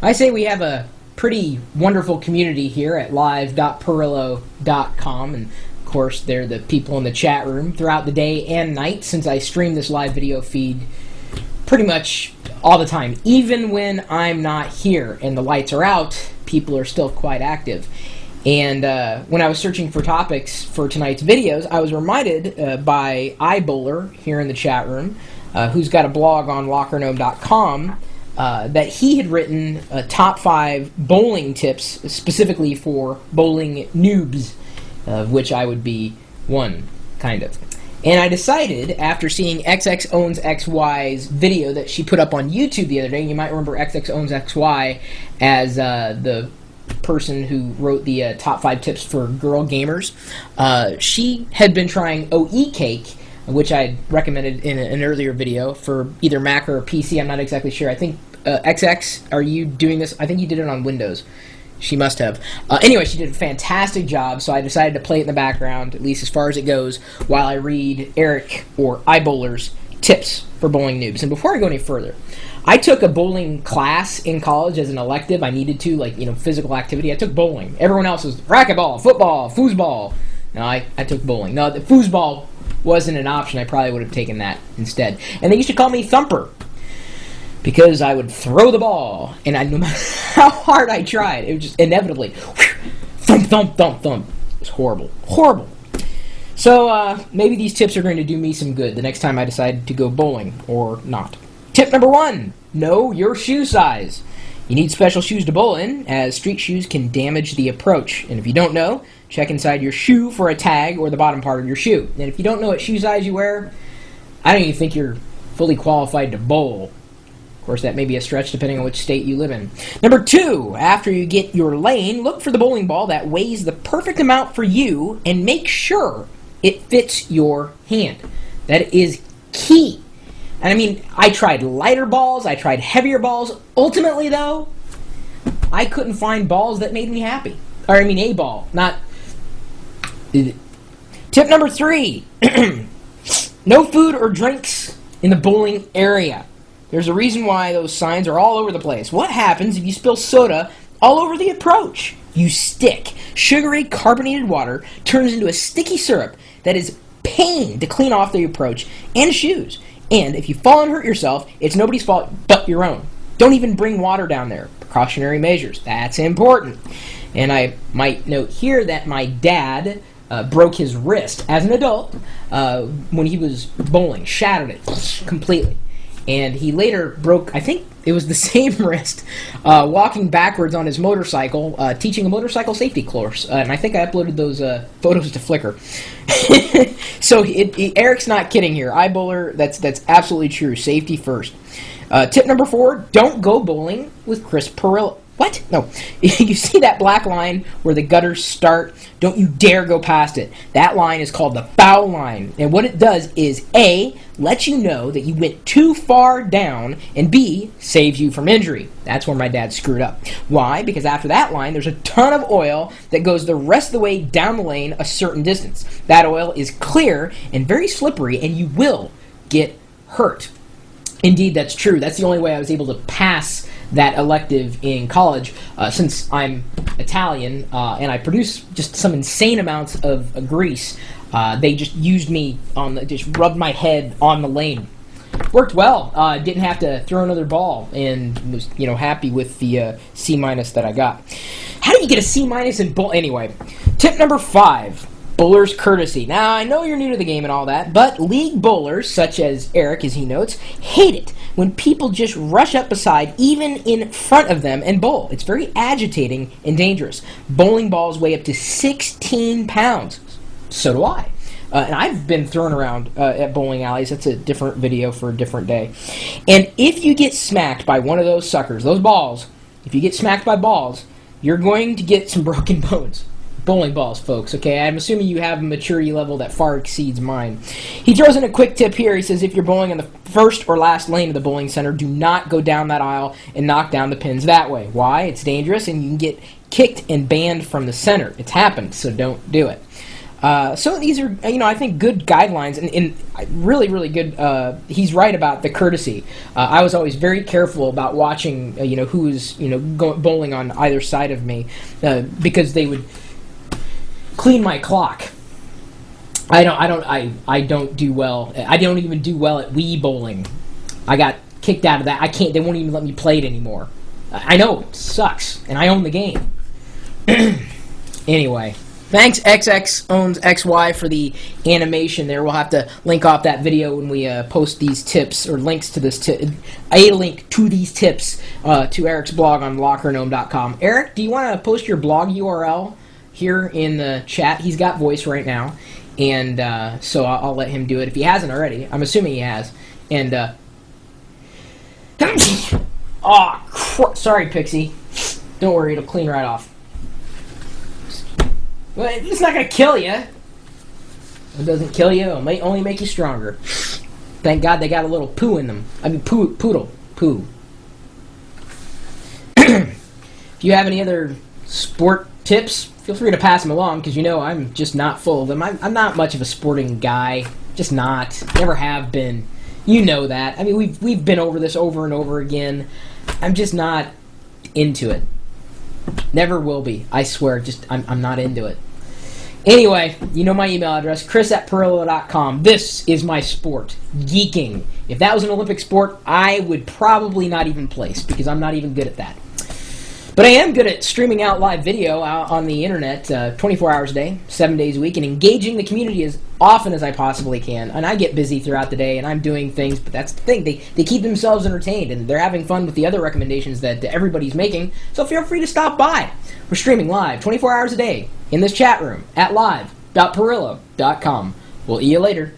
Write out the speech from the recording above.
I say we have a pretty wonderful community here at live.pirillo.com, and of course they're the people in the chat room throughout the day and night, since I stream this live video feed pretty much all the time. Even when I'm not here and the lights are out, people are still quite active. And when I was searching for topics for tonight's videos, I was reminded by iBowler here in the chat room, who's got a blog on lockergnome.com, that he had written top 5 bowling tips specifically for bowling noobs, of which I would be one, kind of. And I decided, after seeing XX Owns XY's video that she put up on YouTube the other day, and you might remember XX Owns XY as the person who wrote the top 5 tips for girl gamers. She had been trying OE Cake, which I recommended in an earlier video for either Mac or PC. I'm not exactly sure. I think XX, are you doing this? I think you did it on Windows. She must have. Anyway, she did a fantastic job, so I decided to play it in the background, at least as far as it goes, while I read Eric or iBowler's tips for bowling noobs. And before I go any further, I took a bowling class in college as an elective. I needed to, like, physical activity. I took bowling. Everyone else was racquetball, football, foosball. No, I took bowling. No, the foosball wasn't an option. I probably would have taken that instead. And they used to call me Thumper, because I would throw the ball, and no matter how hard I tried, it would just inevitably thump, thump, thump, thump. It was horrible. Horrible. So maybe these tips are going to do me some good the next time I decide to go bowling, or not. Tip number 1, know your shoe size. You need special shoes to bowl in, as street shoes can damage the approach. And if you don't know, check inside your shoe for a tag or the bottom part of your shoe. And if you don't know what shoe size you wear, I don't even think you're fully qualified to bowl. Of course, that may be a stretch depending on which state you live in. Number 2, after you get your lane, look for the bowling ball that weighs the perfect amount for you and make sure it fits your hand. That is key. And I mean, I tried lighter balls, I tried heavier balls. Ultimately, though, I couldn't find balls that made me happy. Or, I mean, a ball, not... Tip number 3, no food or drinks in the bowling area. There's a reason why those signs are all over the place. What happens if you spill soda all over the approach? You stick. Sugary carbonated water turns into a sticky syrup that is pain to clean off the approach and shoes. And if you fall and hurt yourself, it's nobody's fault but your own. Don't even bring water down there. Precautionary measures. That's important. And I might note here that my dad broke his wrist as an adult when he was bowling. Shattered it completely. And he later broke, I think it was the same wrist, walking backwards on his motorcycle, teaching a motorcycle safety course. And I think I uploaded those photos to Flickr. So Eric's not kidding here. iBowler, that's absolutely true. Safety first. Tip number 4, don't go bowling with Chris Pirillo. What? No. You see that black line where the gutters start? Don't you dare go past it. That line is called the foul line. And what it does is, A, lets you know that you went too far down, and B, saves you from injury. That's where my dad screwed up. Why? Because after that line, there's a ton of oil that goes the rest of the way down the lane a certain distance. That oil is clear and very slippery, and you will get hurt. Indeed, that's true. That's the only way I was able to pass that elective in college, since I'm Italian and I produce just some insane amounts of grease. They just used me just rubbed my head on the lane. Worked well. Didn't have to throw another ball, and was happy with the C- that I got. How do you get a C- in bowl? Anyway, tip number 5. Bowler's courtesy. Now, I know you're new to the game and all that, but league bowlers, such as Eric, as he notes, hate it when people just rush up beside, even in front of them, and bowl. It's very agitating and dangerous. Bowling balls weigh up to 16 pounds. So do I. And I've been thrown around at bowling alleys. That's a different video for a different day. And if you get smacked by one of those suckers, those balls, if you get smacked by balls, you're going to get some broken bones. Bowling balls, folks, okay? I'm assuming you have a maturity level that far exceeds mine. He throws in a quick tip here. He says if you're bowling in the first or last lane of the bowling center, do not go down that aisle and knock down the pins that way. Why? It's dangerous, and you can get kicked and banned from the center. It's happened, so don't do it. So these are, I think, good guidelines, and really, really good. He's right about the courtesy. I was always very careful about watching, who's, bowling on either side of me, because they would clean my clock. I don't do well. I don't even do well at Wii bowling. I got kicked out of that. I can't. They won't even let me play it anymore. I know it sucks, and I own the game. Anyway. Thanks, XX owns XY, for the animation there. We'll have to link off that video when we post these tips, or links to this a link to these tips to Eric's blog on lockergnome.com. Eric, do you want to post your blog URL here in the chat? He's got voice right now, and so I'll let him do it if he hasn't already. I'm assuming he has. And sorry, Pixie. Don't worry, it'll clean right off. Well, it's not going to kill you. It doesn't kill you. It may only make you stronger. Thank God they got a little poo in them. I mean, poodle. Poo. If you have any other sport tips, feel free to pass them along, because I'm just not full of them. I'm not much of a sporting guy. Just not. Never have been. You know that. I mean, we've been over this over and over again. I'm just not into it. Never will be. I swear. I'm not into it. Anyway, you know my email address, chris@Pirillo.com. This is my sport, geeking. If that was an Olympic sport, I would probably not even place, because I'm not even good at that. But I am good at streaming out live video out on the internet 24 hours a day, 7 days a week, and engaging the community as often as I possibly can. And I get busy throughout the day, and I'm doing things, but that's the thing. They keep themselves entertained, and they're having fun with the other recommendations that everybody's making. So feel free to stop by. We're streaming live 24 hours a day in this chat room at live.Pirillo.com. We'll see you later.